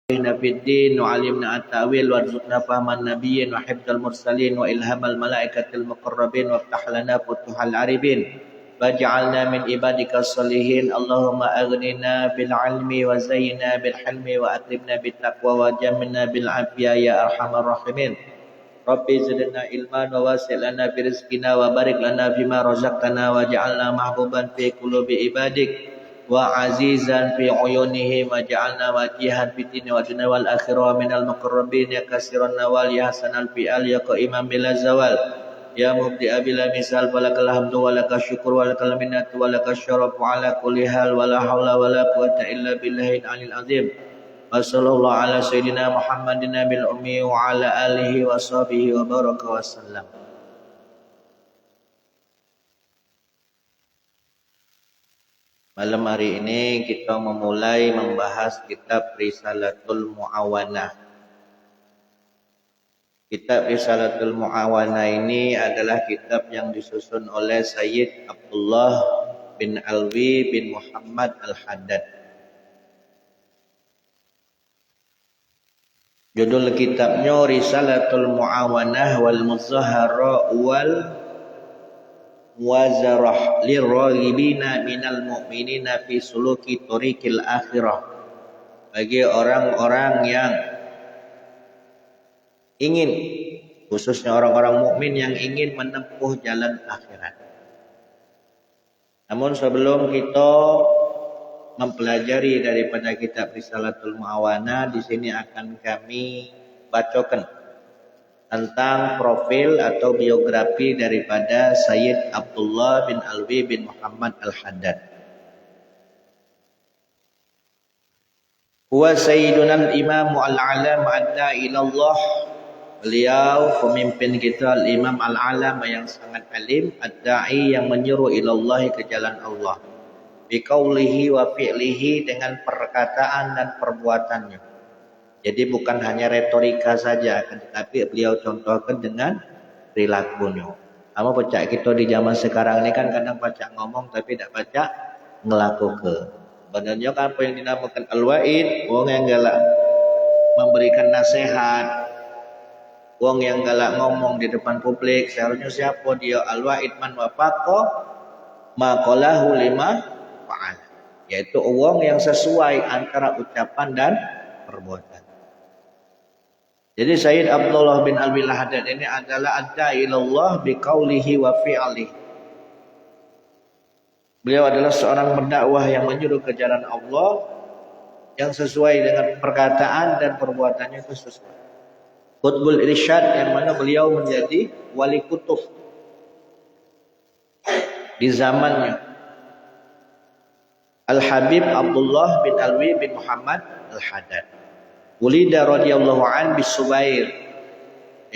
في الدين وعلمنا التأويل وارزقنا فهم النبيين وحفظ المرسلين وإلهام الملائكة المقربين وافتح لنا فتوح العارفين واجعلنا من عبادك الصالحين اللهم أغننا بالعلم وزينا بالحلم وأكرمنا بالتقوى وجملنا بالعافية يا أرحم الراحمين ربي زدنا علما وواسع لنا برزقنا وبارك لنا فيما رزقتنا واجعلنا محبوبا في قلوب عبادك وعزيزا في عيونهم وجعلنا وجيها في الدين والدنيا والآخرة من المقربين يا كثير النوال يا حسن الفئال يا قائما بلا زوال يا مبدئ بلا مثال فلك الحمد ولك الشكر ولك المنة ولك الشرف على كل حال ولا حول ولا قوة إلا بالله العلي العظيم وصلى الله على سيدنا محمد النبي الأمي وعلى آله وصحبه وبارك وسلم. Malam hari ini kita memulai membahas kitab Risalatul Mu'awanah. Kitab Risalatul Mu'awanah ini adalah kitab yang disusun oleh Sayyid Abdullah bin Alwi bin Muhammad Al-Haddad. Judul kitabnya Risalatul Mu'awanah wal Muzahara wal Wazarah lirraghibina minal mu'minina fi suluki tariqil akhirah. Bagi orang-orang yang ingin, khususnya orang-orang mukmin yang ingin menempuh jalan akhirat. Namun sebelum kita mempelajari daripada kitab Risalatul Mu'awanah, di sini akan kami bacakan tentang profil atau biografi daripada Sayyid Abdullah bin Alwi bin Muhammad Al-Haddad. Huwa sayyiduna al-imam al-alam adda ilallah. Beliau pemimpin kita al-imam al-alam yang sangat alim, ad-da'i yang menyeru ilallah ke jalan Allah. Biqaulihi wa fi'lihi dengan perkataan dan perbuatannya. Jadi bukan hanya retorika saja, tetapi beliau contohkan dengan perilakunya. Ama pecah kita di zaman sekarang ini kan kadang pacak ngomong tapi tidak pacak ngelakukan. Sebenarnya kan apa yang dinamakan al-wa'id, wong yang galak memberikan nasihat, wong yang galak ngomong di depan publik, seharusnya siapa dia al-wa'id man wafaqo maqalahu lima fa'al. Yaitu wong yang sesuai antara ucapan dan perbuatan. Jadi Sayyid Abdullah bin Alwi Al-Haddad ini adalah adda ilallah biqaulihi wa fi'lihi. Beliau adalah seorang pendakwah yang menyuruh ke jalan Allah yang sesuai dengan perkataan dan perbuatannya itu sesuai. Qutbul Irsyad yang mana beliau menjadi wali kutub di zamannya. Al-Habib Abdullah bin Alwi bin Muhammad Al-Haddad. Ulida radhiyallahu an bisubair.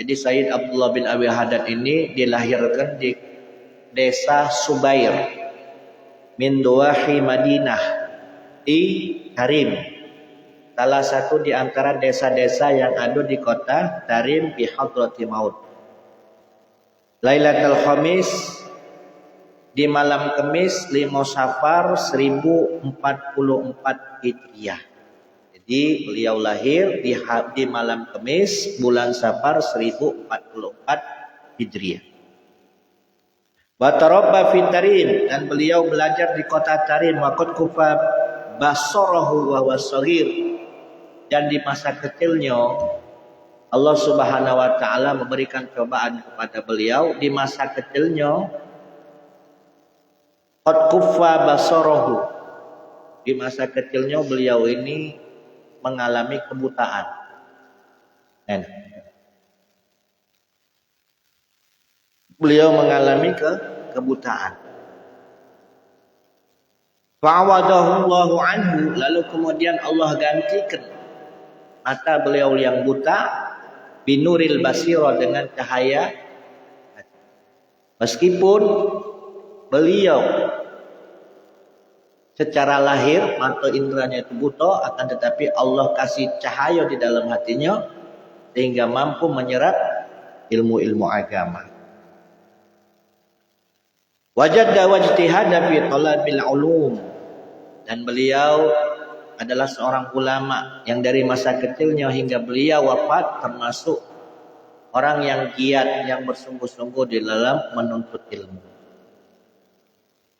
Jadi Sayyid Abdullah bin Alwi Al-Haddad ini dilahirkan di desa Subair min duwahi Madinah di Tarim. Salah satu di antara desa-desa yang ada di kota Tarim bi hadrati maut. Lailatul Khamis di malam Kamis 5 Safar 1044 Hijriah. Jadi beliau lahir di malam Kamis bulan Safar 1044 Hijriah. Wa tarabba fi Tarim, dan beliau belajar di kota Tarim. Wa qad kufa basarahu wa huwa shaghir, dan di masa kecilnya Allah Subhanahu wa taala memberikan cobaan kepada beliau di masa kecilnya. Qad kufa basarahu, di masa kecilnya beliau ini mengalami kebutaan. Beliau mengalami kebutaan. Fa'awadahullahu anhu, lalu kemudian Allah gantikan mata beliau yang buta binuril basira, dengan cahaya. Meskipun beliau secara lahir mata inderanya itu buta, akan tetapi Allah kasih cahaya di dalam hatinya sehingga mampu menyerap ilmu-ilmu agama. Wajadda wajtihada fi talabil ulum, dan beliau adalah seorang ulama yang dari masa kecilnya hingga beliau wafat termasuk orang yang giat, yang bersungguh-sungguh di dalam menuntut ilmu.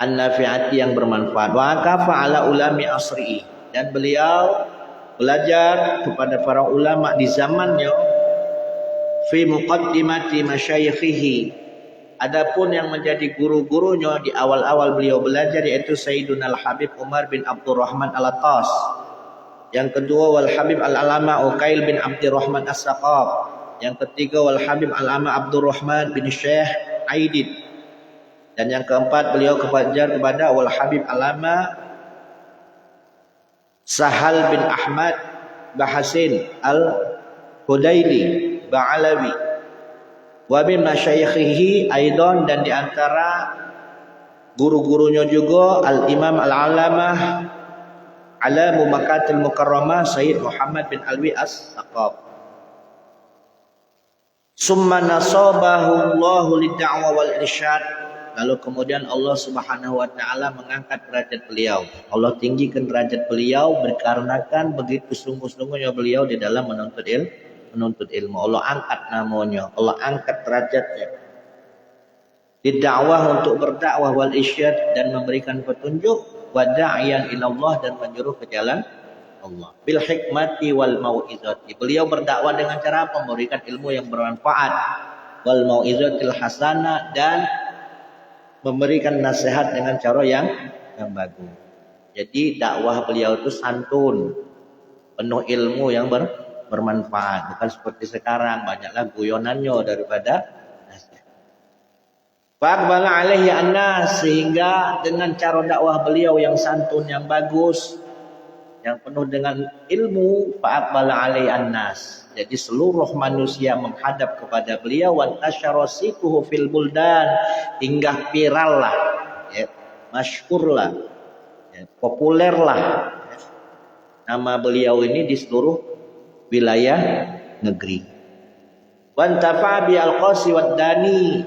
An-nafi'ati yang bermanfaat. Wa kafa ala ulami asri'i, dan beliau belajar kepada para ulama di zamannya fi muqaddimati masyayikhihi. Adapun yang menjadi guru-gurunya di awal-awal beliau belajar yaitu Sayyiduna Al-Habib Umar bin Abdurrahman Al-Attas. Yang kedua wal Habib Al-Alama Uqail bin Abdurrahman As-Saqaf. Yang ketiga wal Habib Al-Alama Abdurrahman bin Syekh Aidid. Dan yang keempat beliau belajar kepada wal Habib Al-Alama Sahal bin Ahmad Bahasin Al-Hudaili Ba'alawi. Wa bin masyayikhihi aidan, dan di antara guru-gurunya juga Al-Imam Al-Alamah Alamu Makkatil Mukarramah Sayyid Muhammad bin Alwi As-Saqaf. Summa nasabahu Allahu lid-da'wa wal irsyad. Lalu kemudian Allah Subhanahu wa taala mengangkat derajat beliau. Allah tinggikan derajat beliau dikarenakan begitu sungguh-sungguhnya beliau di dalam menuntut ilmu. Allah angkat namanya, Allah angkat derajatnya. Didakwah untuk berdakwah wal irsyad, dan memberikan petunjuk, wa da'iyan ila Allah, dan menyuruh ke jalan Allah. Bil hikmati wal mau'izati. Beliau berdakwah dengan cara apa? Memberikan ilmu yang bermanfaat. Wal mau'izatil hasanah, dan memberikan nasihat dengan cara yang bagus. Jadi dakwah beliau itu santun, penuh ilmu yang bermanfaat. Bukan seperti sekarang, banyaklah guyonannya daripada nasihat. Faqbala alaihi annas, sehingga dengan cara dakwah beliau yang santun, yang bagus, yang penuh dengan ilmu, faqbala alaihi annas. Jadi seluruh manusia menghadap kepada beliau, wa tasyarasituhu fil buldan, hingga viral lah, ya, masyhur lah, ya, populer lah, ya, nama beliau ini di seluruh wilayah negeri. Wantafa bi al-qasi wad dani,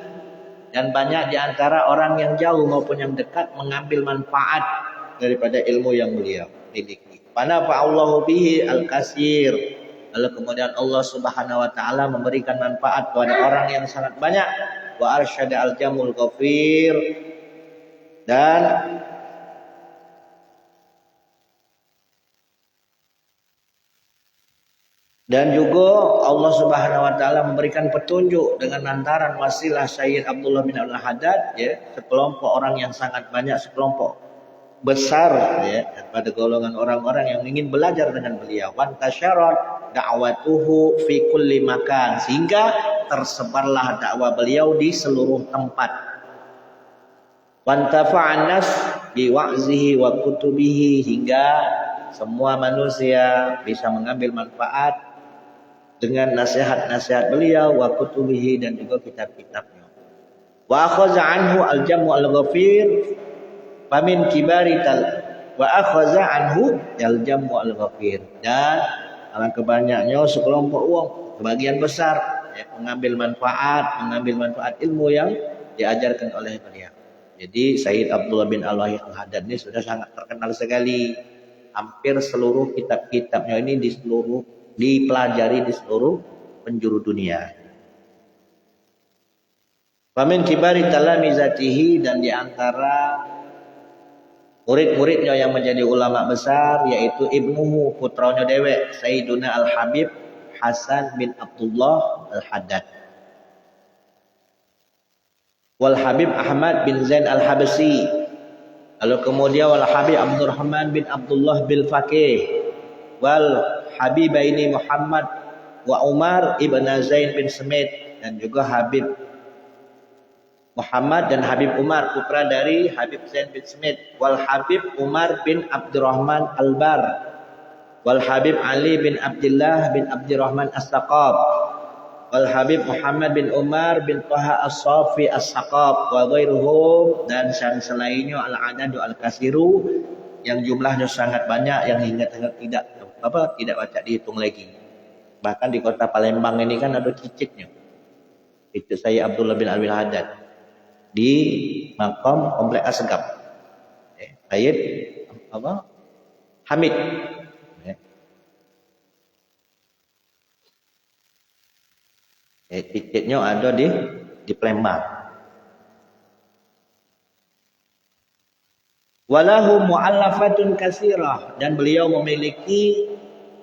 dan banyak di antara orang yang jauh maupun yang dekat mengambil manfaat daripada ilmu yang beliau miliki. Fanafa Allahu bihi al-kasir. Lalu kemudian Allah Subhanahu wa taala memberikan manfaat kepada orang yang sangat banyak. Wa arsyada al-jamul ghafir, dan juga Allah Subhanahu wa taala memberikan petunjuk dengan lantaran wasilah Sayyid Abdullah bin Al-Haddad, ya, sekelompok orang yang sangat banyak, sekelompok besar, ya, pada golongan orang-orang yang ingin belajar dengan beliau. Wan tasyarat da'watuhu fi kulli makan, sehingga tersebarlah dakwah beliau di seluruh tempat. Wan tafa'an nas bi wa'zihi wa kutubihi, hingga semua manusia bisa mengambil manfaat dengan nasihat-nasihat beliau, wa kutubihi, dan juga kitab-kitabnya. Wa akhadha anhu al-jamu al-ghafir famin kibari wa akhadha anhu al-jamu al-ghafir, dan alangkah banyaknya sekelompok uang, sebagian besar, ya, mengambil manfaat ilmu yang diajarkan oleh beliau. Jadi Sayyid Abdullah bin Al-Haddad ini sudah sangat terkenal sekali. Hampir seluruh kitab-kitabnya ini dipelajari di seluruh penjuru dunia. Famin kibari talamizatihi, dan di antara murid-muridnya yang menjadi ulama besar yaitu ibnuhu, putranya dewek, Sayyiduna Al-Habib Hasan bin Abdullah Al-Haddad. Wal Habib Ahmad bin Zain Al-Habasi. Lalu kemudian wal Habib Abdurrahman bin Abdullah bil Faqih. Wal Habibaini Muhammad wa Umar ibn Zain bin Smith, dan juga Habib Muhammad dan Habib Umar, putra dari Habib Zain bin Smith. Wal Habib Umar bin Abdurrahman Al-Bar. Wal Habib Ali bin Abdullah bin Abdurrahman As-Saqaf. Wal Habib Muhammad bin Umar bin Taha As-Safi As-Saqaf wa ghairuhum, dan selainnya al-adadu al-kasiru, yang jumlahnya sangat banyak, yang hingga tidak baca dihitung lagi. Bahkan di kota Palembang ini kan ada cicitnya. Itu saya Abdullah bin Al-Haddad di makam Komplek Asgaf. Sayyid Hamid Titiknya ada di Palembang. Walahu mu'allafatun katsirah, dan beliau memiliki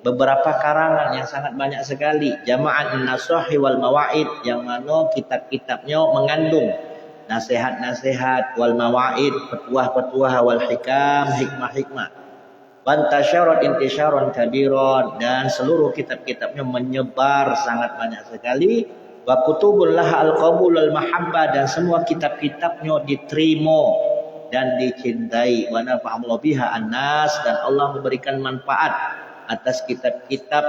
beberapa karangan yang sangat banyak sekali. Jama'at an-nasahi wal mawaid, yang mana kitab-kitabnya mengandung nasihat-nasihat, wal mawaid, petuah-petuah, wal hikam, hikmah-hikmah. Wantasyarat intisyaran kabiran, dan seluruh kitab-kitabnya menyebar sangat banyak sekali. Wa kutubul laha al-qabul al-mahabbah, dan semua kitab-kitabnya diterima dan dicintai. Wa nafa'allahu biha an-nas, dan Allah memberikan manfaat atas kitab-kitab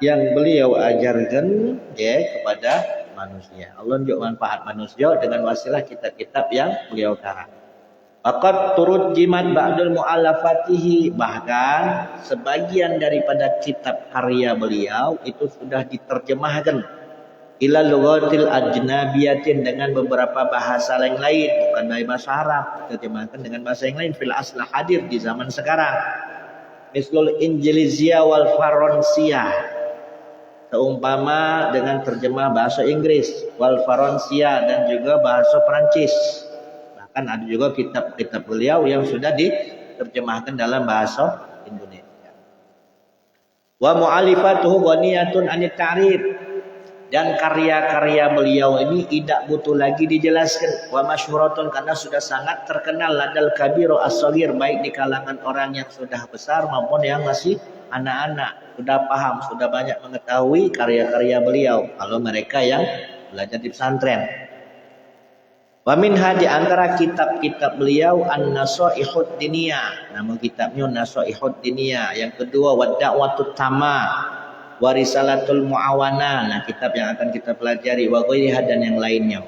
yang beliau ajarkan kepada manusia. Allah menunjuk manfaat manusia dengan wasilah kitab-kitab yang beliau karang. Faqad turjimat ba'dul mu'allafatihi, bahkan sebagian daripada kitab karya beliau itu sudah diterjemahkan ila lughatil ajnabiyatin, dengan beberapa bahasa yang lain, bukan dari bahasa Arab, diterjemahkan dengan bahasa yang lain fil aslah hadir di zaman sekarang. Mislul Injilizia wal Faransia, seumpama dengan terjemah bahasa Inggris, wal Faransia, dan juga bahasa Perancis. Bahkan ada juga kitab-kitab beliau yang sudah diterjemahkan dalam bahasa Indonesia. Wa mu'alifatuhu ghaniyatun anit ta'rif, dan karya-karya beliau ini tidak butuh lagi dijelaskan. Wa masyhuratun, karena sudah sangat terkenal ladal kabiru as-shaghir, baik di kalangan orang yang sudah besar maupun yang masih anak-anak, sudah paham, sudah banyak mengetahui karya-karya beliau kalau mereka yang belajar di pesantren. Wa minha, di antara kitab-kitab beliau, An-Nasaihud Diniyah, nama kitabnya Nasaihud Diniyah. Yang kedua, Wad-Da'watut Tamah, wa Risalatul Mu'awana, nah kitab yang akan kita pelajari, wa ghairiha, dan yang lainnya.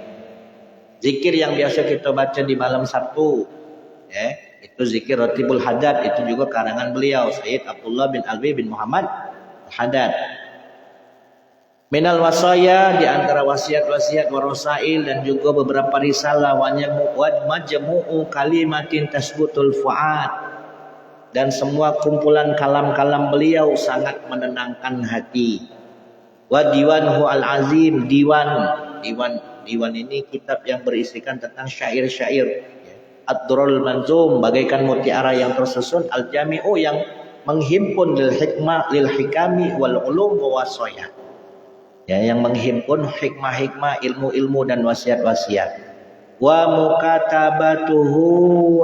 Zikir yang biasa kita baca di malam Sabtu, itu zikir Ratibul Haddad, itu juga karangan beliau, Sayyid Abdullah bin Alwi bin Muhammad Haddad. Minal wasaya, di antara wasiat-wasiat, warasail, dan juga beberapa risalah, wa majmu'u kalimatin tasbutul fuad, dan semua kumpulan kalam-kalam beliau sangat menenangkan hati. Wa diwanhu al-azim, diwan ini kitab yang berisikan tentang syair-syair. Ad-Durrul Manzum, bagaikan mutiara yang tersusun. Al-Jami'u, yang menghimpun lil hikmah, lil hikami wal ulum wa wasaya, yang menghimpun hikmah-hikmah, ilmu-ilmu, dan wasiat-wasiat. Wa mukatabatuhu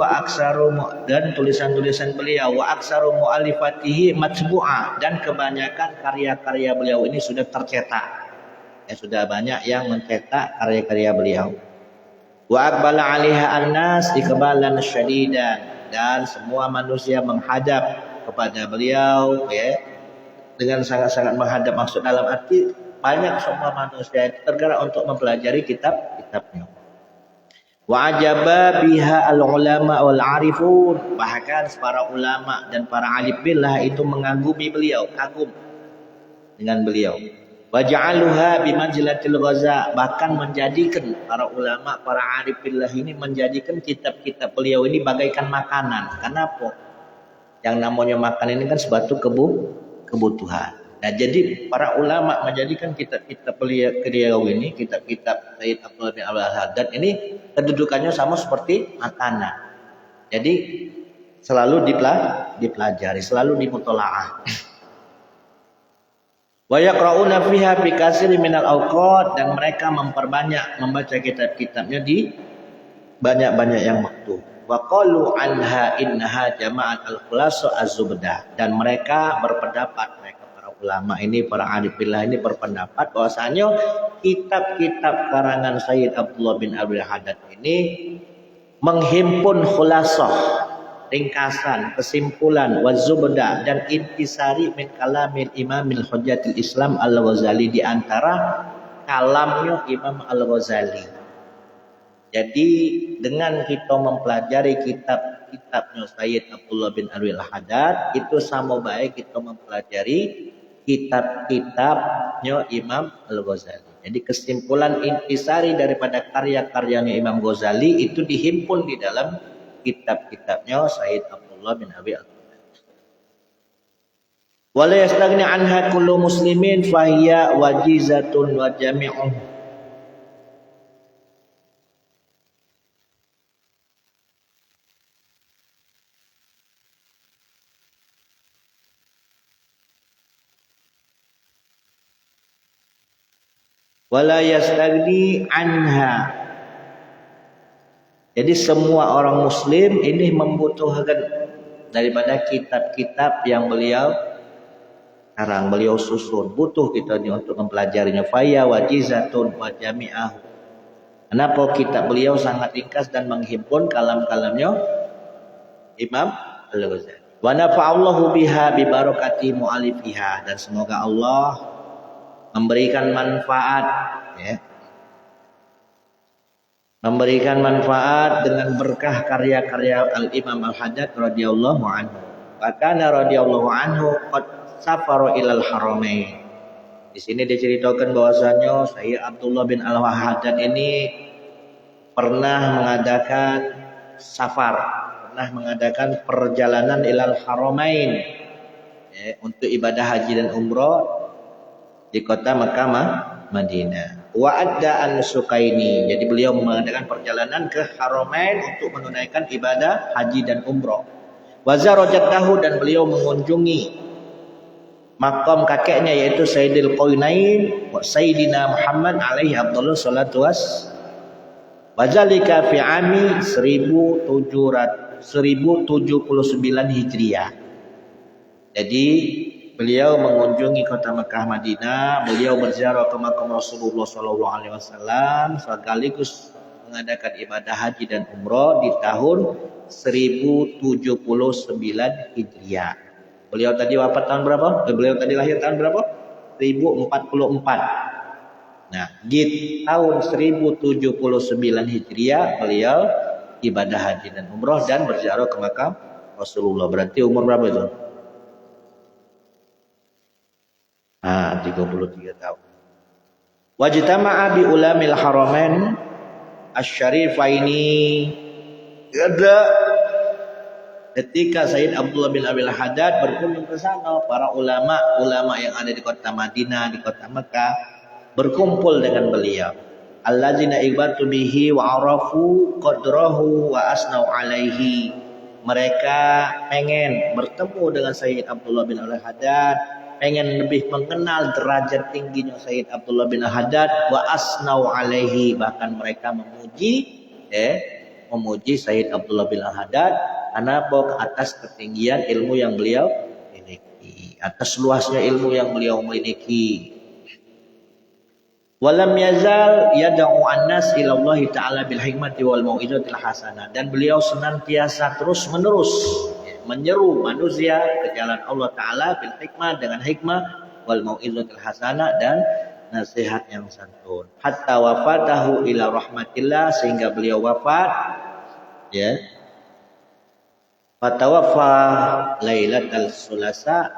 wa aksaru, dan tulisan-tulisan beliau, wa aksaru mu'alifatihi matbu'ah, dan kebanyakan karya-karya beliau ini sudah tercetak. Sudah banyak yang mencetak karya-karya beliau. Wa aqbala 'alaiha an-nas iqbalan syadidan, dan semua manusia menghadap kepada beliau dengan sangat-sangat menghadap, maksud dalam arti banyak semua manusia tergerak untuk mempelajari kitab-kitabnya. Wa ajaba biha al-ulama wal arifun, bahkan para ulama dan para alim billah itu mengagumi beliau, kagum dengan beliau. Wa ja'aluha bimanzilatil ghaza, bahkan menjadikan para ulama, para arif billah ini menjadikan kitab-kitab beliau ini bagaikan makanan. Kenapa? Yang namanya makan ini kan suatu kebutuhan. Nah, jadi para ulama menjadikan kitab-kitab beliau ini, kitab-kitab Sayyid Abdullah bin Abdul Haddad ini kedudukannya sama seperti makanan. Jadi selalu dipelajari, selalu dimutolaah. Wa yaqra'una fiha bi katsiri minal awqat, dan mereka memperbanyak membaca kitab-kitabnya di banyak-banyak yang waktu. Wa qalu anha innaha jama'at al-khulasa az-zubdah, dan mereka berpendapat, ulama ini, para arif billah ini berpendapat bahwasanya kitab-kitab karangan Sayyid Abdullah bin Abdul Haddad ini menghimpun khulasah, ringkasan, kesimpulan, wazubda, dan intisari min kalamil imamil hujjatil Islam al-Ghazali, di antara kalamnya Imam al-Ghazali. Jadi dengan kita mempelajari kitab-kitabnya Sayyid Abdullah bin Abdul Haddad, itu sama baik kita mempelajari kitab-kitabnya Imam Al-Ghazali. Jadi kesimpulan intisari daripada karya-karyanya Imam Ghazali itu dihimpun di dalam kitab-kitabnya Sayyid Abdullah bin Abi Al-Haddad. Wala yastagni anha kullu muslimin fahiya wajizatun wa jami'uh. Wala yastagni anha. Jadi semua orang muslim ini membutuhkan daripada kitab-kitab yang beliau karang, beliau susun. Butuh kita ini untuk mempelajarinya. Faya wajizatun wa jami'ah. Kenapa kitab beliau sangat ringkas dan menghimpun kalam-kalamnya Imam Al-Ghazali. Wa nafa'allahu biha bi barakati mu'alifiha, dan semoga Allah memberikan manfaat, ya, memberikan manfaat dengan berkah karya-karya Al-Imam Al-Haddad radhiyallahu anhu. Bahkan radhiyallahu anhu qad safara ilal haramain. Di sini diceritakan bahwasanya Sayyid Abdullah bin Al-Haddad ini pernah mengadakan safar, pernah mengadakan perjalanan ilal haramain, ya, untuk ibadah haji dan umrah di kota Makkah Madinah. Wa adda an-nusukaini. Jadi beliau mengadakan perjalanan ke Haramain untuk menunaikan ibadah haji dan umrah. Wa zarajatahu, dan beliau mengunjungi makam kakeknya yaitu Sayyidil Qaunain wa Sayyidina Muhammad alaihi afdhalus salatu was. Wa zalika fi ami 1779 Hijriah. Jadi beliau mengunjungi kota Makkah Madinah, beliau berziarah ke makam Rasulullah sallallahu alaihi wasallam sekaligus mengadakan ibadah haji dan umrah di tahun 1079 Hijriah. Beliau tadi wafat tahun berapa? Beliau tadi lahir tahun berapa? 1044. Nah, di tahun 1079 Hijriah beliau ibadah haji dan umrah dan berziarah ke makam Rasulullah. Berarti umur berapa itu? 33 tahun. Wajtama'a bi ulamil haramain asy-syarifaini. Ada ketika Sayyid Abdullah bin Abil Haddad berkunjung ke sana, para ulama yang ada di kota Madinah, di kota Mekah berkumpul dengan beliau. Allazina ibatu bihi wa arafu qadrahu wa asnau alaihi. Mereka pengen bertemu dengan Sayyid Abdullah bin Abil Haddad, pengen lebih mengenal derajat tingginya Sayyid Abdullah bin Haddad, wa asnau alaihi, bahkan mereka memuji Sayyid Abdullah bin Haddad karena ke atas ketinggian ilmu yang beliau miliki, atas luasnya ilmu yang beliau miliki. Walam yazal yad'u an-nas ila Allah taala bil hikmati wal mau'izatil hasanah, dan beliau senantiasa terus menerus menyeru manusia ke jalan Allah taala bil hikmah, dengan hikmah, wal mau'izatil hasanah, dan nasihat yang santun. Hatta wafatahu ila rahmatillah, sehingga beliau wafat, ya. Fatawaffa lailatal sulasa,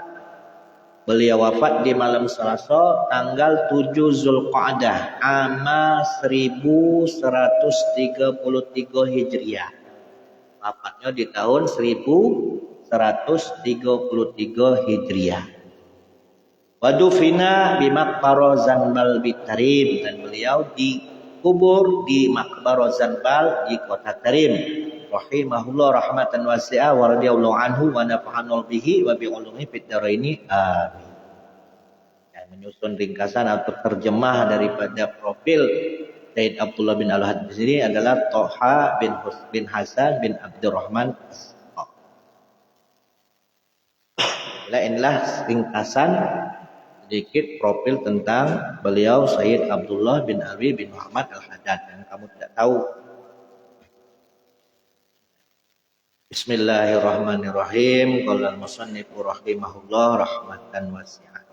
beliau wafat di malam Selasa tanggal 7 Zulqa'dah ama 1133 Hijriah. Wafatnya di tahun 1133 Hijriah. Wadufina bi maqbara Zanbal bitarim, dan beliau dikubur di Maqbara Zanbal di kota Tarim. Rahimahullah rahmatan wasi'ah wa radhiyallahu anhu wa nafa'ana bihi wa bi ulumihi fid dharaini amin. Yang menyusun ringkasan atau terjemah daripada profil Sayyid Abdullah bin Al-Haddad ini adalah Toha bin Hasan bin Abdurrahman. Inilah ringkasan sedikit profil tentang beliau Sayyid Abdullah bin Ali bin Muhammad Al-Haddad yang kamu tidak tahu. Bismillahirrahmanirrahim. Qala al-musannifu rahimahullah rahmatan wasi'ah.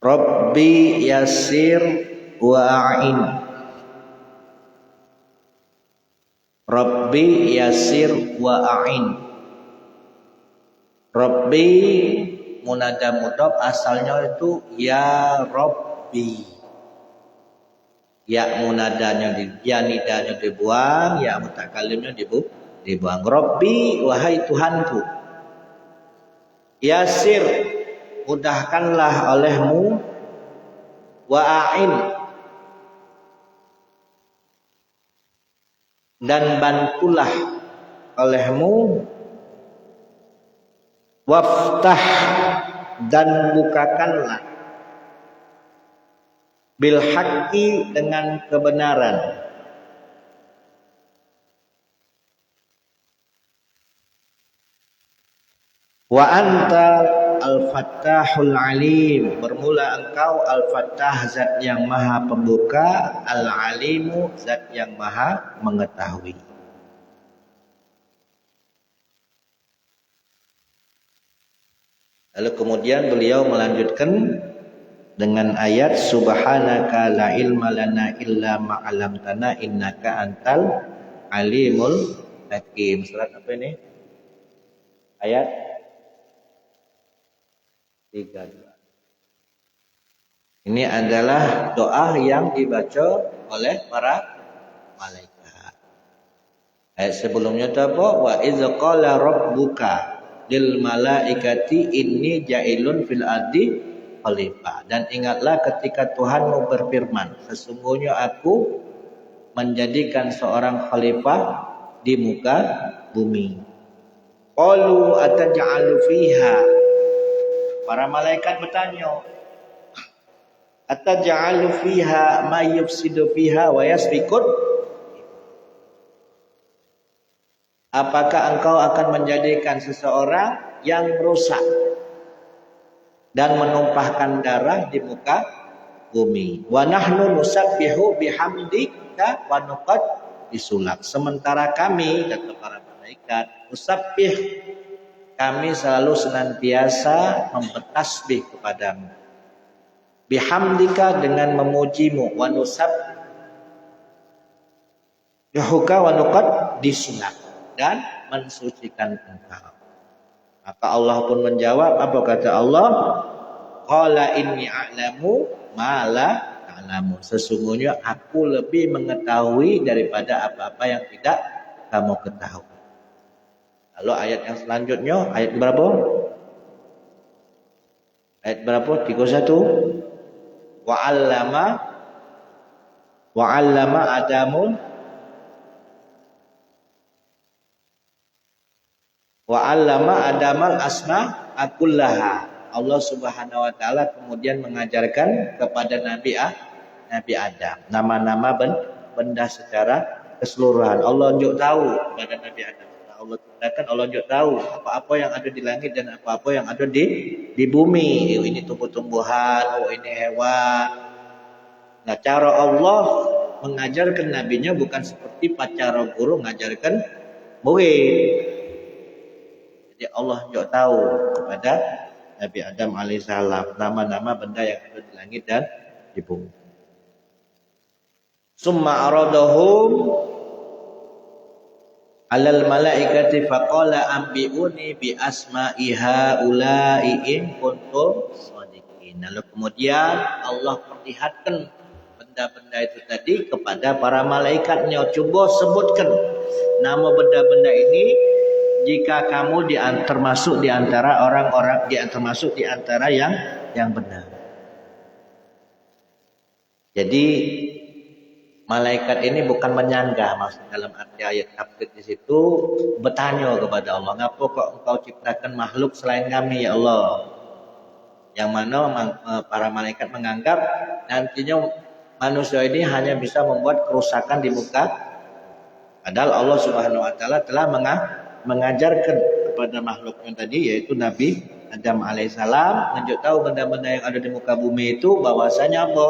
Rabbi yasir wa'in. Rabbi yasir wa'in. Rabbi munada mudhaf asalnya itu ya Rabbi. Ya munadanya ya nidanya dibuang, ya mutakallimnya dibuang. Rabbi, wahai Tuhanku, yasir, mudahkanlah olehmu, wa'ain, dan bantulah olehmu, waftah, dan bukakanlah, bil haqqi, dengan kebenaran, wa anta al-fattahul alim, bermula engkau al-fattah, zat yang maha pembuka, al-alimu, zat yang maha mengetahui. Lalu kemudian beliau melanjutkan dengan ayat subhanaka la ilma lana illa ma 'allamtana innaka antal alimul hakim. Surat apa ini? Ayat 32. Ini adalah doa yang dibaca oleh para malaikat. Ayat sebelumnya itu apa? Wa idz qala rabbuka lil malaikati inni ja'ilun fil ardi khalifah. Dan ingatlah ketika Tuhanmu berfirman, sesungguhnya aku menjadikan seorang khalifah di muka bumi. Qalu ataj'alu fiha, para malaikat bertanya, ataj'alu fiha ma yufsidu fiha wa yasfikut, apakah engkau akan menjadikan seseorang yang merusak dan menumpahkan darah di muka bumi? Wa nahnu nusabbihu bihamdika wa nuqaddisulak. Sementara kami, kata para malaikat, nusabbih, kami selalu senantiasa membertasbih kepadamu, bihamdika, dengan memujimu, wa nusabbihuka wa nuqaddisulak, dan mensucikan engkau. Maka Allah pun menjawab, apa kata Allah? Qala inni a'lamu ma la ta'lamu, sesungguhnya aku lebih mengetahui daripada apa-apa yang tidak kamu ketahui. Lalu ayat yang selanjutnya, ayat berapa? Ayat berapa? 31. Wa 'allama Adamun wa 'allama Adamal asma akullaha. Allah Subhanahu wa taala kemudian mengajarkan kepada Nabi Adam nama-nama benda secara keseluruhan. Allah unjuk tahu kepada Nabi Adam. Allah katakan, Allah unjuk tahu apa-apa yang ada di langit dan apa-apa yang ada di bumi. Ini tumbuh-tumbuhan, oh ini hewan. Nah, cara Allah mengajarkan nabinya bukan seperti cara guru mengajarkan murid. Jadi Allah juga tahu kepada Nabi Adam alaihissalam nama-nama benda yang ada di langit dan di bumi. Summa aradahum alal malaikati faqala ambiuni bi asma'i haula'i in kuntum shadiqin. Lalu kemudian Allah perlihatkan benda-benda itu tadi kepada para malaikatnya. Coba sebutkan nama benda-benda ini jika kamu termasuk di antara orang-orang, termasuk di antara yang benar. Jadi malaikat ini bukan menyanggah, maksud dalam arti ayat tafsir di situ, bertanya kepada Allah, ngapa kok engkau ciptakan makhluk selain kami ya Allah? Yang mana para malaikat menganggap nantinya manusia ini hanya bisa membuat kerusakan di muka. Padahal Allah Subhanahu wa taala telah mengajarkan kepada makhluknya tadi, yaitu Nabi Adam alaihissalam, menunjuk tahu benda-benda yang ada di muka bumi itu bahwasanya apa?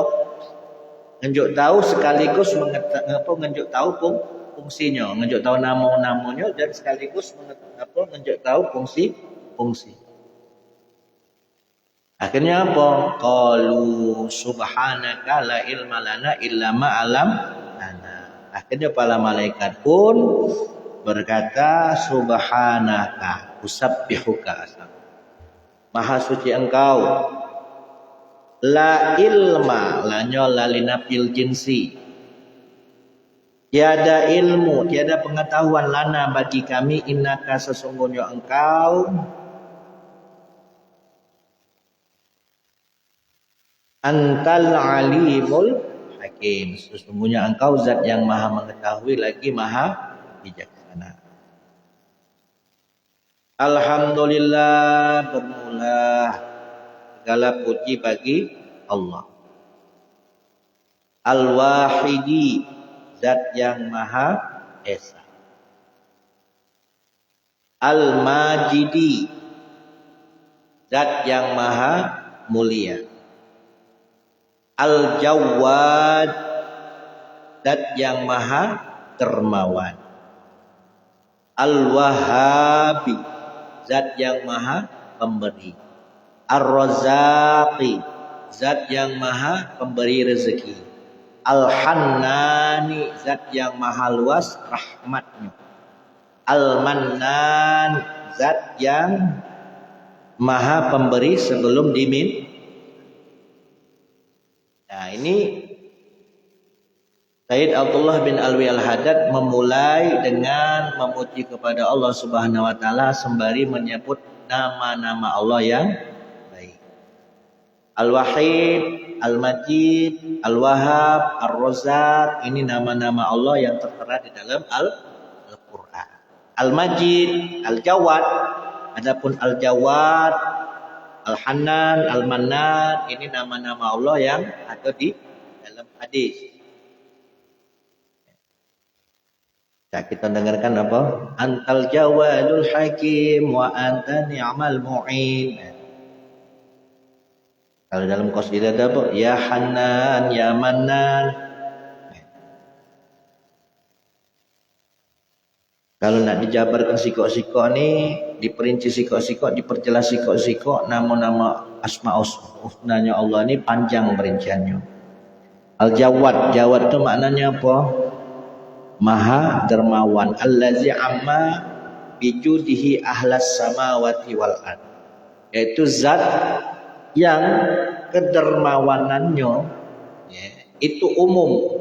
Menunjuk tahu sekaligus menunjuk tahu fungsinya, menunjuk tahu nama-namanya, dan sekaligus menunjuk tahu fungsi. Akhirnya apa? Qalu subhanaka la ilma lana illa ma 'allamtana. Akhirnya para malaikat pun berkata, subhanaka usabbihuka, maha suci engkau, la ilma, lanyo lalina fil jinsi, Tiada ilmu, tiada pengetahuan lana bagi kami, innaka sesungguhnya engkau antal alimul hakim. Sesungguhnya engkau zat yang maha mengetahui lagi maha bijaksana. Alhamdulillah, bermula segala puji bagi Allah. Al-Wahidi, zat yang maha esa. Al-Majidi, zat yang maha mulia. Al-Jawad, zat yang maha dermawan. Al-Wahhabi, zat yang maha pemberi. Ar-Razaqi, zat yang maha pemberi rezeki. Al-Hannani, zat yang maha luas rahmatnya. Al-Mannan, zat yang maha pemberi sebelum diminta. Nah, ini Sayyid Abdullah bin Alwi Al-Haddad memulai dengan memuji kepada Allah Subhanahu wa taala sembari menyebut nama-nama Allah yang baik. Al-Wahid, Al-Majid, Al-Wahhab, Ar-Razzaq, ini nama-nama Allah yang tertera di dalam Al-Qur'an. Al-Majid, Al-Jawad, adapun Al-Jawad, Al-Hannan, Al-Mannan, ini nama-nama Allah yang ada di dalam hadis. Nah, kita dengarkan apa? Antal Jawadul Hakim wa anta ni'mal mu'in. Kalau dalam qasidah ada apa? Ya Hannan, ya Mannan. Kalau nak dijabarkan sikok-sikok ni, diperinci sikok-sikok, diperjelas sikok-sikok, nama-nama asma'ul husnanya Allah ni panjang perinciannya. Al-Jawad, Jawad tu maknanya apa? Maha dermawan. Allazi amma bijudihi ahlas samawati wal ard. Yaitu zat yang kedermawanannya itu umum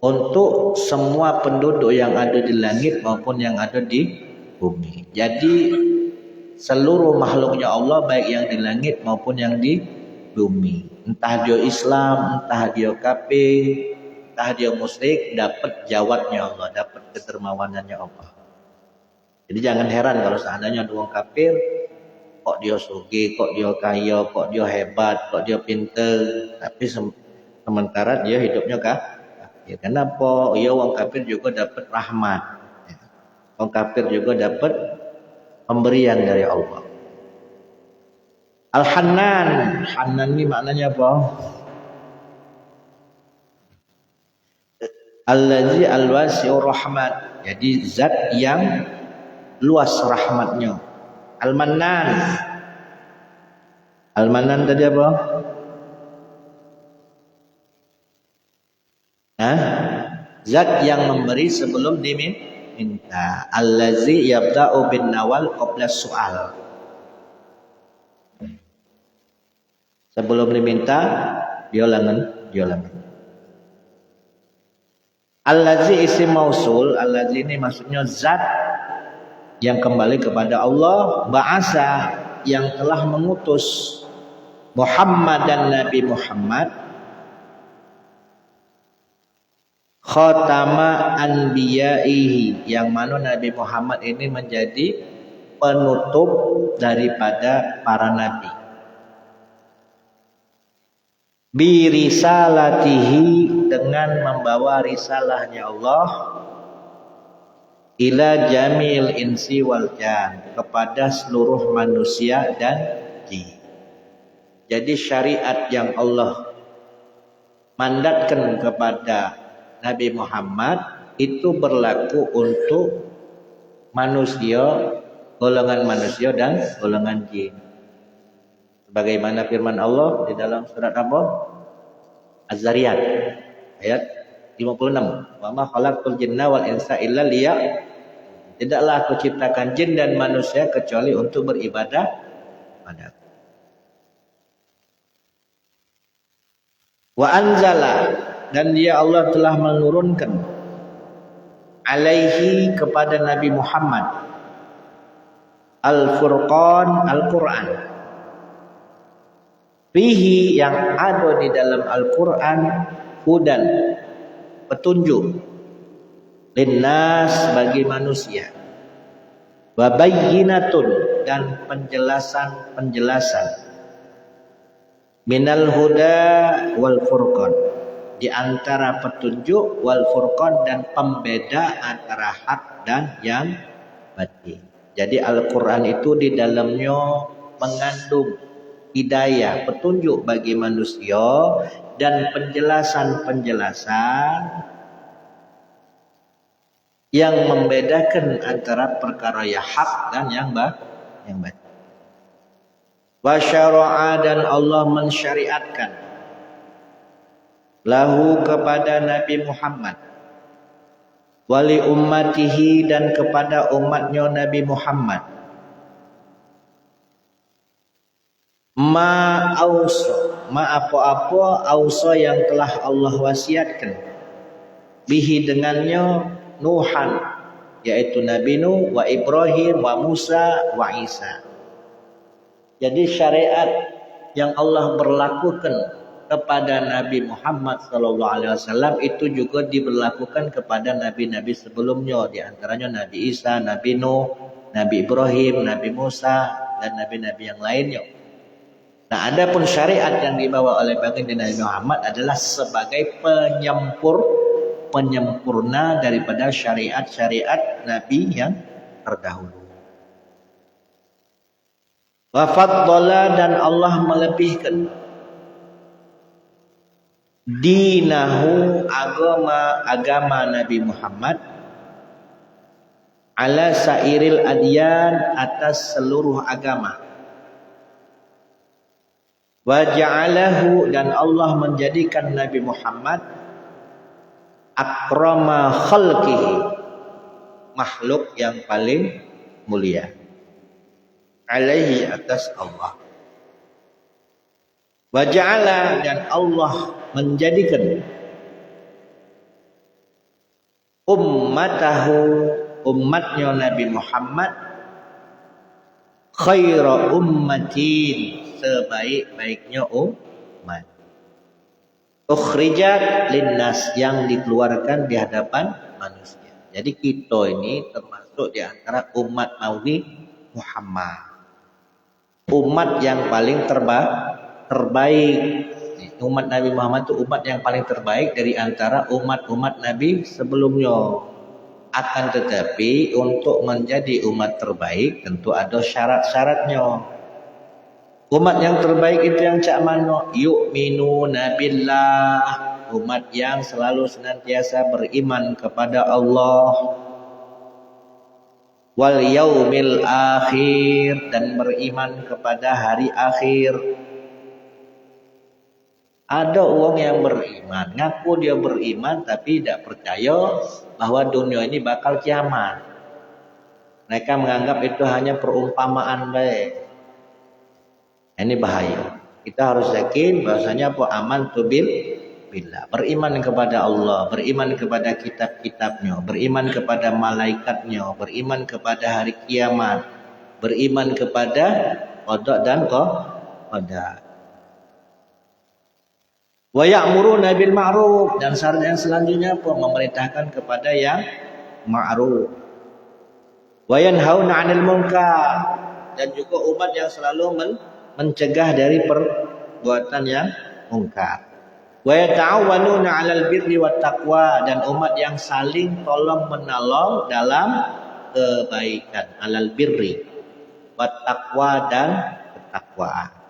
untuk semua penduduk yang ada di langit maupun yang ada di bumi. Jadi seluruh makhluknya Allah baik yang di langit maupun yang di bumi, entah dia Islam, entah dia kafir, entah dia musyrik, dapat jawabnya Allah, dapat kedermawanannya Allah. Jadi jangan heran kalau seandainya ada orang kafir, kok dia sugih, kok dia kaya, kok dia hebat, kok dia pintar, tapi sementara dia hidupnya kafir. Kenapa? Ya, orang kafir juga dapat rahmat. Orang kafir juga dapat pemberian dari Allah. Al-Hannan, Hannan ini maknanya apa? Allazi al-wasi'ur rahmat. Jadi zat yang luas rahmatnya. Al-Mannan. Al-Mannan tadi apa? Zat yang memberi sebelum diminta. Allazi yabda'u bin nawal qabla su'al. Sebelum diminta, dia langan. Allazi isim mausul, allazi ini maksudnya zat yang kembali kepada Allah, ba'asa yang telah mengutus Muhammad dan Nabi Muhammad, khatama anbiya'ihi, yang mana Nabi Muhammad ini menjadi penutup daripada para nabi. Bi risalatihi, dengan membawa risalahnya Allah, ila jamil insi wal jan, kepada seluruh manusia dan jin. Jadi syariat yang Allah mandatkan kepada Nabi Muhammad itu berlaku untuk manusia, golongan manusia dan golongan jin. Sebagaimana firman Allah di dalam surat apa? Az-Zariyat ayat 56. Wa ma khalaqtul jinna wal insa illa tidaklah aku ciptakan jin dan manusia kecuali untuk beribadah padaku. Wa anzala, dan dia Allah telah menurunkan alaihi kepada Nabi Muhammad Al-Furqan, Al-Quran. Fihi yang ada di dalam Al-Quran hudan, petunjuk, linnas bagi manusia, wa bayyinatun dan penjelasan-penjelasan, minal huda wal furqan, di antara petunjuk wal furqan dan pembeda antara hak dan yang batil. Jadi Al-Quran itu di dalamnya mengandung hidayah, petunjuk bagi manusia dan penjelasan-penjelasan yang membedakan antara perkara yang hak dan yang batil. Wa syara'a dan Allah mensyariatkan lahu kepada Nabi Muhammad, wali ummatihi dan kepada umatnya Nabi Muhammad, ma apa-apa ausa yang telah Allah wasiatkan bihi dengannya Nuhan, yaitu Nabi Nuh, wa Ibrahim, wa Musa, wa Isa. Jadi syariat yang Allah berlakukan kepada Nabi Muhammad SAW itu juga diberlakukan kepada nabi-nabi sebelumnya, di antaranya Nabi Isa, Nabi Nuh, Nabi Ibrahim, Nabi Musa, dan nabi-nabi yang lainnya. Nah, adapun syariat yang dibawa oleh baginda Nabi Muhammad adalah sebagai penyempurna daripada syariat-syariat Nabi yang terdahulu. Wa faddala dan Allah melebihkan dinahu agama Nabi Muhammad ala sairil adyan atas seluruh agama. Wa ja'alahu dan Allah menjadikan Nabi Muhammad akrama khalqihi, makhluk yang paling mulia, alaihi atas Allah. Wa ja'ala dan Allah menjadikan umatnya Nabi Muhammad khaira ummatin, sebaik-baiknya umat, ukhrijat linnas, yang dikeluarkan di hadapan manusia. Jadi kita ini termasuk di antara umat Nabi Muhammad, umat yang paling terbaik. Umat Nabi Muhammad itu umat yang paling terbaik dari antara umat-umat Nabi sebelumnya. Akan tetapi untuk menjadi umat terbaik tentu ada syarat-syaratnya. Umat yang terbaik itu yang cak mano? Yu'minuna billah, umat yang selalu senantiasa beriman kepada Allah, wal yaumil akhir, dan beriman kepada hari akhir. Ada orang yang beriman, ngaku dia beriman tapi tidak percaya bahwa dunia ini bakal kiamat. Mereka menganggap itu hanya perumpamaan baik. Ini bahaya. Kita harus yakin bahwasanya amantu billah, beriman kepada Allah, beriman kepada kitab-kitabnya, beriman kepada malaikatnya, beriman kepada hari kiamat, beriman kepada qada dan qadar. Wa ya'muruna bil ma'ruf, dan syarat yang selanjutnya memerintahkan kepada yang ma'ruf. Wa yanhauna 'anil munkar, dan juga umat yang selalu mencegah dari perbuatan yang mungkar. Wa yata'awwanuna 'alal birri wat taqwa, dan umat yang saling tolong menolong dalam kebaikan, 'alal birri wat taqwa, dan ketakwaan.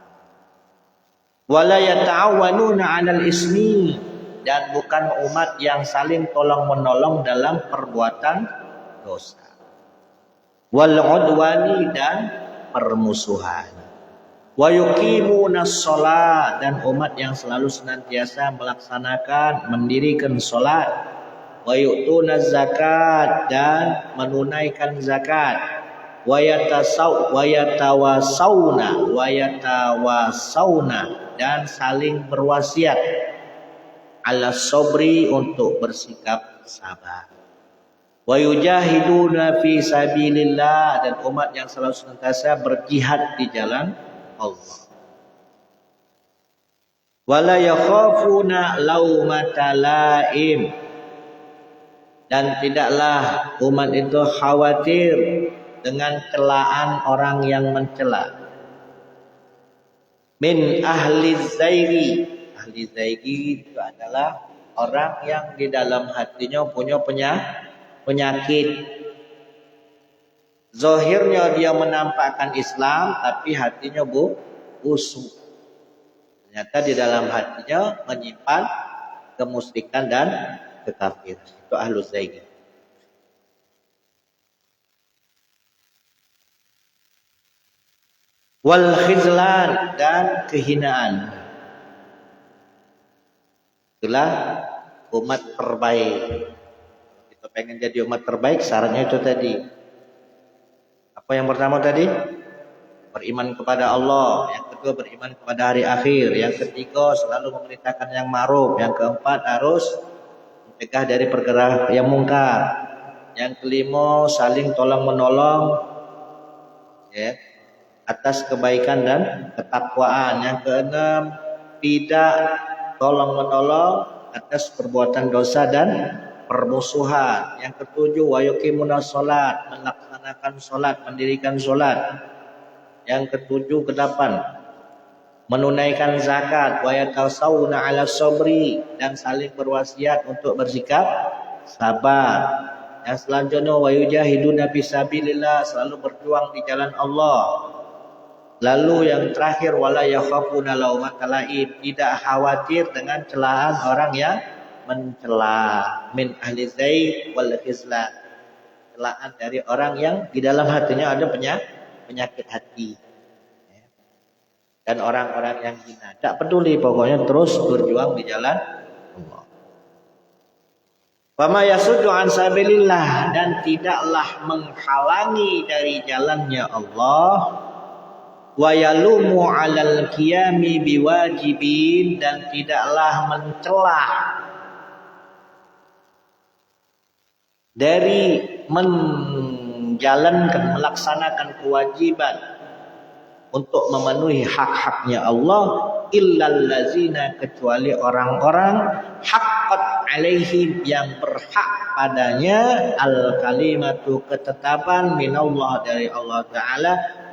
Wala yata'awwanuna 'alal ismi, dan bukan umat yang saling tolong menolong dalam perbuatan dosa. Wal 'udwani, dan permusuhan. Wa yuqimunas shalah, dan umat yang selalu senantiasa melaksanakan, mendirikan salat. Wa yu'tunaz zakat, dan menunaikan zakat. Wa yatawasawna, dan saling berwasiat. ala sabri untuk bersikap sabar. Wa yujahiduna fi sabilillah, dan umat yang selalu senantiasa berjihad di jalan Allah. Wala yakhafuna laumata laim, dan tidaklah umat itu khawatir dengan celaan orang yang mencela. Min ahli zairi, ahli zairi itu adalah orang yang di dalam hatinya punya penyakit. Zahirnya dia menampakkan Islam, tapi hatinya busuk. Ternyata di dalam hatinya menyimpan kemusyrikan dan kekafiran. Itu ahlul zaigi. Wal khizlan, dan kehinaan. Itulah umat terbaik. Kita pengen jadi umat terbaik, syaratnya itu tadi. Apa yang pertama tadi? Beriman kepada Allah. Yang kedua, beriman kepada hari akhir. Yang ketiga, selalu memerintahkan yang ma'ruf. Yang keempat, harus mencegah dari perkara yang mungkar. Yang kelima, saling tolong menolong, ya, atas kebaikan dan ketakwaan. Yang keenam, tidak tolong menolong atas perbuatan dosa dan permusuhan. Yang ketujuh, wa yuqimuna sholat, melaksanakan sholat, mendirikan sholat. Yang ketujuh, kedelapan, menunaikan zakat. Wa yatasawuna ala sabri, dan saling berwasiat untuk bersikap sabar. Yang selanjutnya, wa yujahiduna fisabilillah, selalu berjuang di jalan Allah. Lalu yang terakhir, wala yakhafuna laumata laim, tidak khawatir dengan celaan orang yang mencela. Min ahli zaid wal khizlan, celaan dari orang yang di dalam hatinya ada penyakit hati, dan orang-orang yang hina. Tak peduli, pokoknya terus berjuang di jalan Allah. Fama yasuddu an sabilillah, dan tidaklah menghalangi dari jalannya Allah. Wa yalumu 'alal qiyami biwajibin, dan tidaklah mencela dari menjalankan, melaksanakan kewajiban untuk memenuhi hak-haknya Allah, illal lazina, kecuali orang-orang haqqat alaihim, yang berhak padanya al kalimatu, ketetapan, minallah, dari Allah Ta'ala,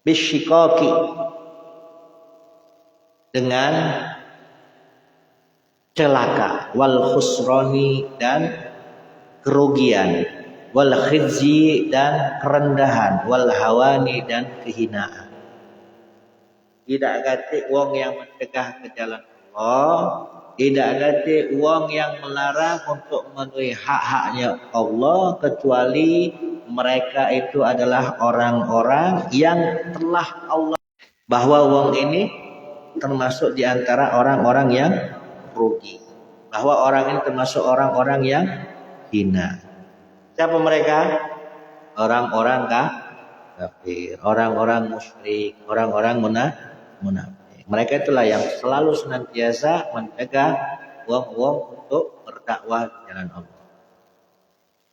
bisyikaki, dengan celaka, wal khusrani, dan kerugian, wal khizyi, dan kerendahan, wal hawani, dan kehinaan. Tidak gati wong yang mencegah ke jalan Allah, tidak gati wong yang melarang untuk memenuhi hak-haknya Allah, kecuali mereka itu adalah orang-orang yang telah Allah, bahwa wong ini termasuk di antara orang-orang yang rugi, bahwa orang ini termasuk orang-orang yang hina. Siapa mereka? Orang-orang kafir, orang-orang musyrik, orang-orang munafik. Mereka itulah yang selalu senantiasa mencegah wong-wong untuk berdakwah di jalan Allah.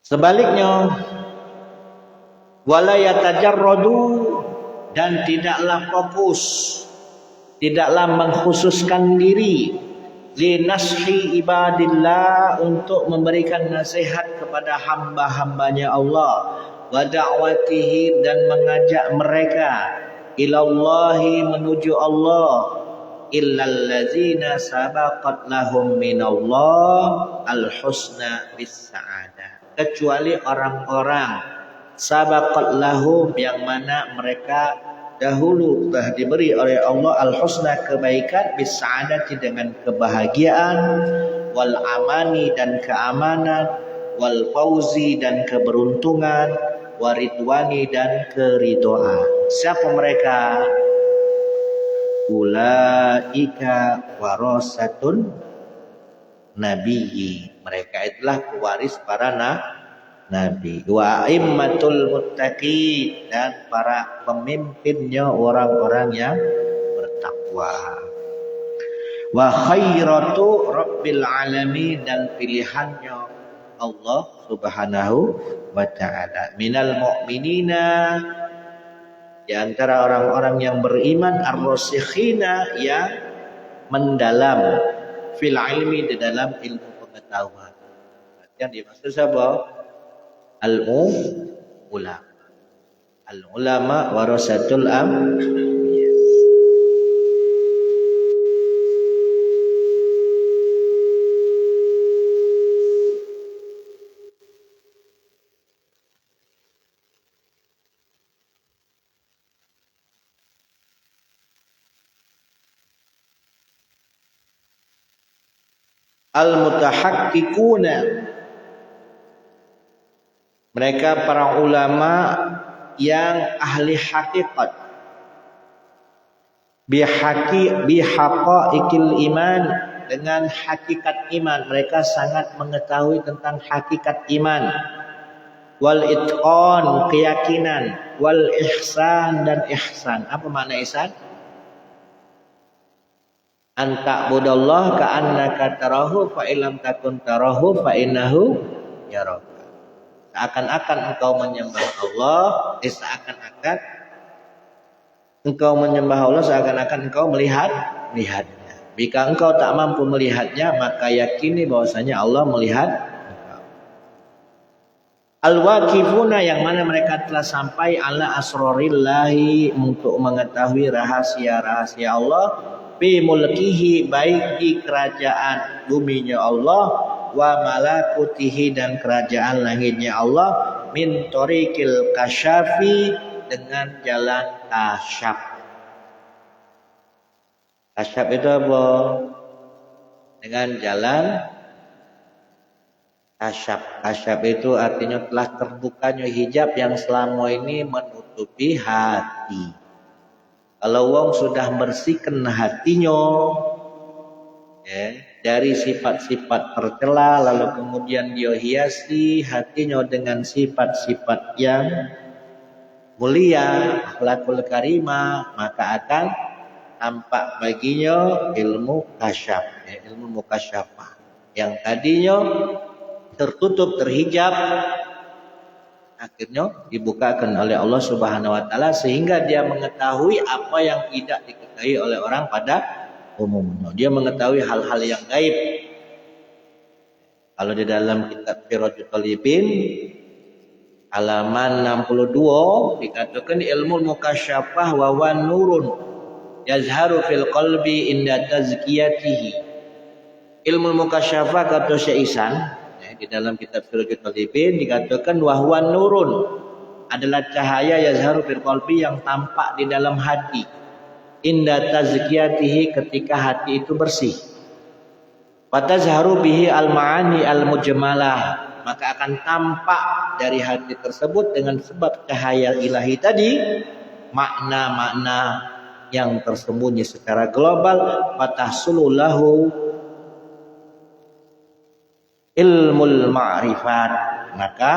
Sebaliknya, wala yatajarradu, dan tidaklah fokus, tidaklah mengkhususkan diri, linashi ibadillah, untuk memberikan nasihat kepada hamba-hambanya Allah, wa da'watihi, dan mengajak mereka ilallahi, menuju Allah, illal ladzina sabaqat lahum minallah al-husna bis-sa'adah, kecuali orang-orang sabaqat lahum, yang mana mereka dahulu telah diberi oleh Allah al-husna, kebaikan, bis-sa'adati, dengan kebahagiaan, wal amani, dan keamanan, wal fauzi, dan keberuntungan, waridwani, dan keridoan. Siapa mereka? Ulaika warasatun nabiyyi, mereka itulah pewaris para nabi, wa immatul muttaqin, dan para pemimpinnya orang-orang yang Wa khairatu rabbil alamin, dan pilihannya Allah subhanahu wa ta'ala. Minal mu'minina, di antara orang-orang yang beriman, ar-rasikhina, yang mendalam, fil ilmi, di dalam ilmu pengetahuan. Yang dimaksud siapa? Al-ulama. Al-ulama warasatul anbiya. Al-mutahaqqiquna, mereka para ulama yang ahli hakikat, bihaqaiqil iman, dengan hakikat iman. Mereka sangat mengetahui tentang hakikat iman. Wal itqan, keyakinan. Wal ihsan, dan ihsan. Apa makna ihsan? An ta'budallah ka'annaka tarahu fa illam takun tarahu fa innahu yaraka. Seakan-akan engkau menyembah Allah, seakan-akan engkau menyembah Allah, seakan-akan engkau melihatnya. Jika engkau tak mampu melihatnya, maka yakini bahwasanya Allah melihat engkau. Al-waqifuna, yang mana mereka telah sampai ala asrarillahi, untuk mengetahui rahasia-rahasia Allah, fi mulkihi, baik di kerajaan buminya Allah, wa malakutihi, dan kerajaan langitnya Allah, min tariqil kasyafi, dengan jalan kasyaf. Kasyaf itu apa? Dengan jalan kasyaf. Kasyaf itu artinya telah terbukanya hijab yang selama ini menutupi hati. Kalau wong sudah bersihkan hatinya dari sifat-sifat tercela, lalu kemudian dia hiasi hatinya dengan sifat-sifat yang mulia, akhlakul karimah, maka akan tampak baginya ilmu kasyaf, ilmu mukasyafah, yang tadinya tertutup, terhijab, akhirnya dibukakan oleh Allah Subhanahu wa taala, sehingga dia mengetahui apa yang tidak diketahui oleh orang pada umumnya. Dia mengetahui hal-hal yang gaib. Kalau di dalam kitab Siratul Talibin halaman 62 dikatakan ilmu mukasyafah wa wan nurun yazharu fil qalbi inda tazkiyatihi. Ilmu mukasyafah kata Syekh Ihsan di dalam kitab Siratul Talibin dikatakan wahwan nurun, adalah cahaya yazharu fil qalbi, yang tampak di dalam hati, inda tazkiyatihi, ketika hati itu bersih. Wa tazharu bihi al maani al mujmalah, maka akan tampak dari hati tersebut dengan sebab cahaya ilahi tadi makna-makna yang tersembunyi secara global. Fatahsulu lahu ilmul ma'rifat, maka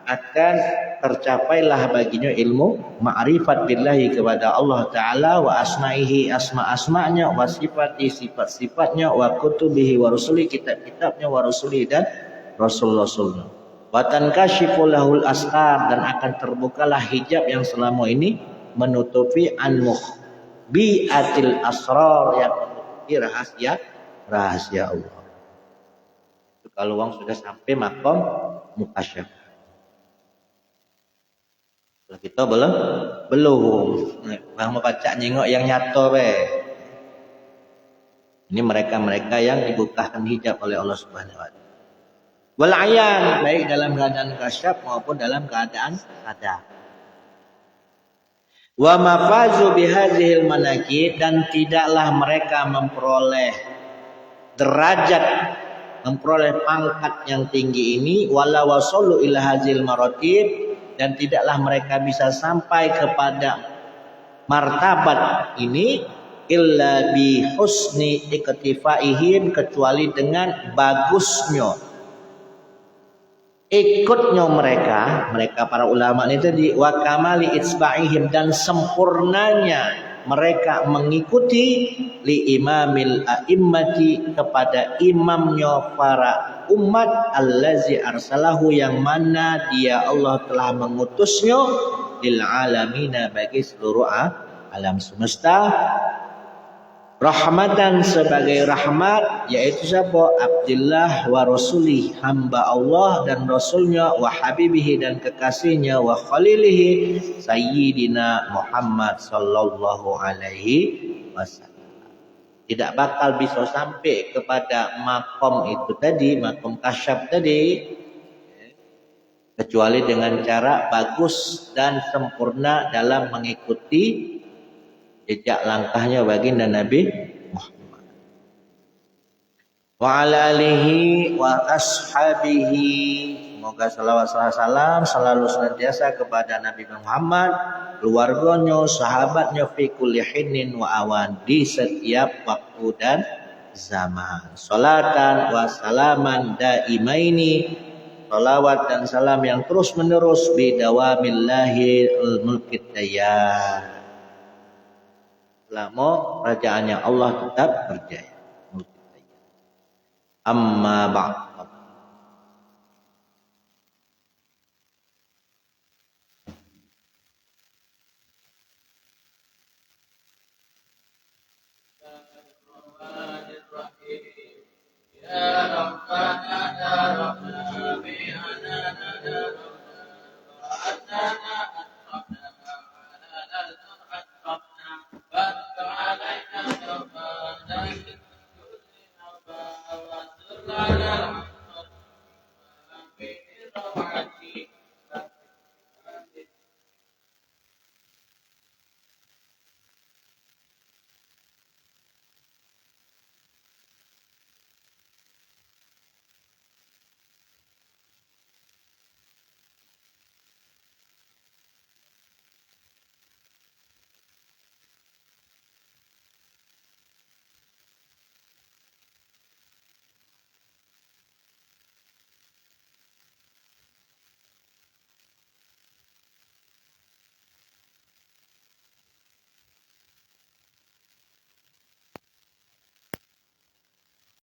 akan tercapailah baginya ilmu ma'rifat billahi, kepada Allah Ta'ala, wa asma'ihi, asma-asma'nya, wa sifati, sifat-sifatnya, wa kutubihi wa rusuli, kitab-kitabnya, wa rusuli, dan rasul-rasulnya. Wa tankashifu lahul astar, dan akan terbukalah hijab yang selama ini menutupi an-muh bi'atil asrar, yang menutupi rahasia Allah. Kalau orang sudah sampai makom mukasyaf. Kalau kita belum. Bang mau baca nyengok yang nyata be. Ini mereka-mereka yang dibukakan hijab oleh Allah Subhanahu wa taala. Wal ayan, baik dalam keadaan kasyaf maupun dalam keadaan sadar. Wa mafazu bihadzihil manaqib, dan tidaklah mereka memperoleh derajat, memperoleh pangkat yang tinggi ini, wala wasallu ila hadzil maratib, dan tidaklah mereka bisa sampai kepada martabat ini illa bi husni iktifaihim, kecuali dengan bagusnya ikutnya mereka para ulama itu di wa kamali itsba'ihim, dan sempurnanya mereka mengikuti li imamil a'immati kepada imamnya para umat allazi arsalahu yang mana dia Allah telah mengutusnya lil alamina bagi seluruh alam semesta rahmatan sebagai rahmat, yaitu siapa? Abdullah wa rasulih, hamba Allah dan rasulnya, wa habibihi dan kekasihnya, wa khalilihi sayyidina Muhammad sallallahu alaihi wasallam. Tidak bakal bisa sampai kepada makom itu tadi, makom kasyaf tadi, kecuali dengan cara bagus dan sempurna dalam mengikuti jejak langkahnya baginda Nabi Muhammad. Wa ala alihi wa ashabihi. Semoga salawat salam selalu senantiasa kepada Nabi Muhammad, keluarganya, sahabatnya fi kulli hinin wa awan, di setiap waktu dan zaman. Salatan wa salaman daimaini. Salawat dan salam yang terus menerus bidawamillahi al-mulkid dayyan. Selama kerajaannya Allah tetap berjaya. Amma ba'd.